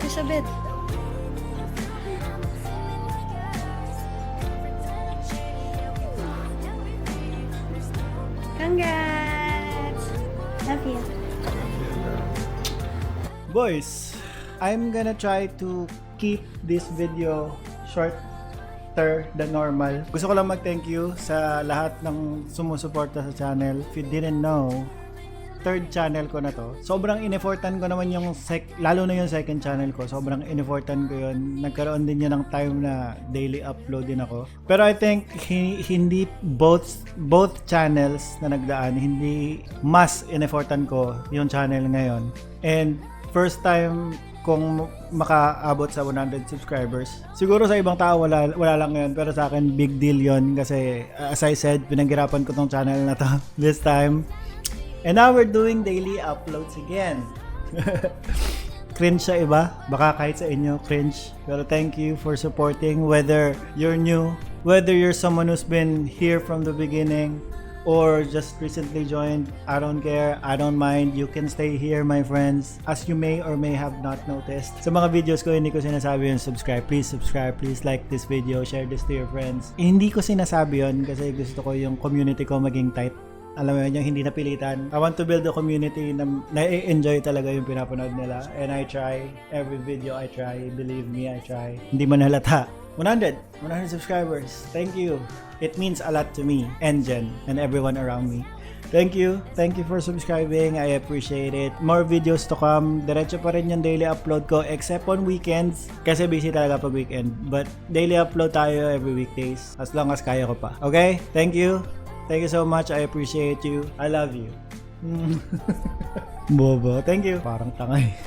Sa bed. Congrats! Love you. Boys, I'm gonna try to keep this video shorter than normal. Gusto ko lang mag-thank you sa lahat ng sumusuporta sa channel. If you didn't know, third channel ko na to. Sobrang in-effortan ko naman yung lalo na yung second channel ko. Sobrang in-effortan ko yun. Nagkaroon din yun ng time na daily upload din ako. Pero I think hindi both channels na nagdaan, hindi mas in-effortan ko yung channel ngayon. And first time kung makaabot sa 100 subscribers. Siguro sa ibang tao wala lang yun, pero sa akin big deal yun kasi as I said, pinaghirapan ko tong channel na to this time. And now we're doing daily uploads again. Cringe sa iba, baka kahit sa inyo cringe. Pero thank you for supporting, whether you're new, whether you're someone who's been here from the beginning, or just recently joined. I don't care, I don't mind. You can stay here, my friends. As you may or may have not noticed, sa mga videos ko hindi ko sinasabi yung subscribe. Please subscribe, please like this video, share this to your friends. Hindi ko sinasabi yun kasi gusto ko yung community ko maging tight. Alam mo yun, yung hindi napilitan. I want to build a community na na-enjoy talaga yung pinapanood nila. And I try. Every video I try. Believe me, I try. Hindi man halata. 100 subscribers. Thank you. It means a lot to me and Jen and everyone around me. Thank you. Thank you for subscribing. I appreciate it. More videos to come. Diretso pa rin yung daily upload ko except on weekends kasi busy talaga pag weekend. But daily upload tayo every weekdays as long as kaya ko pa. Okay? Thank you. Thank you so much. I appreciate you. I love you. Bobo. Thank you. Parang tangay.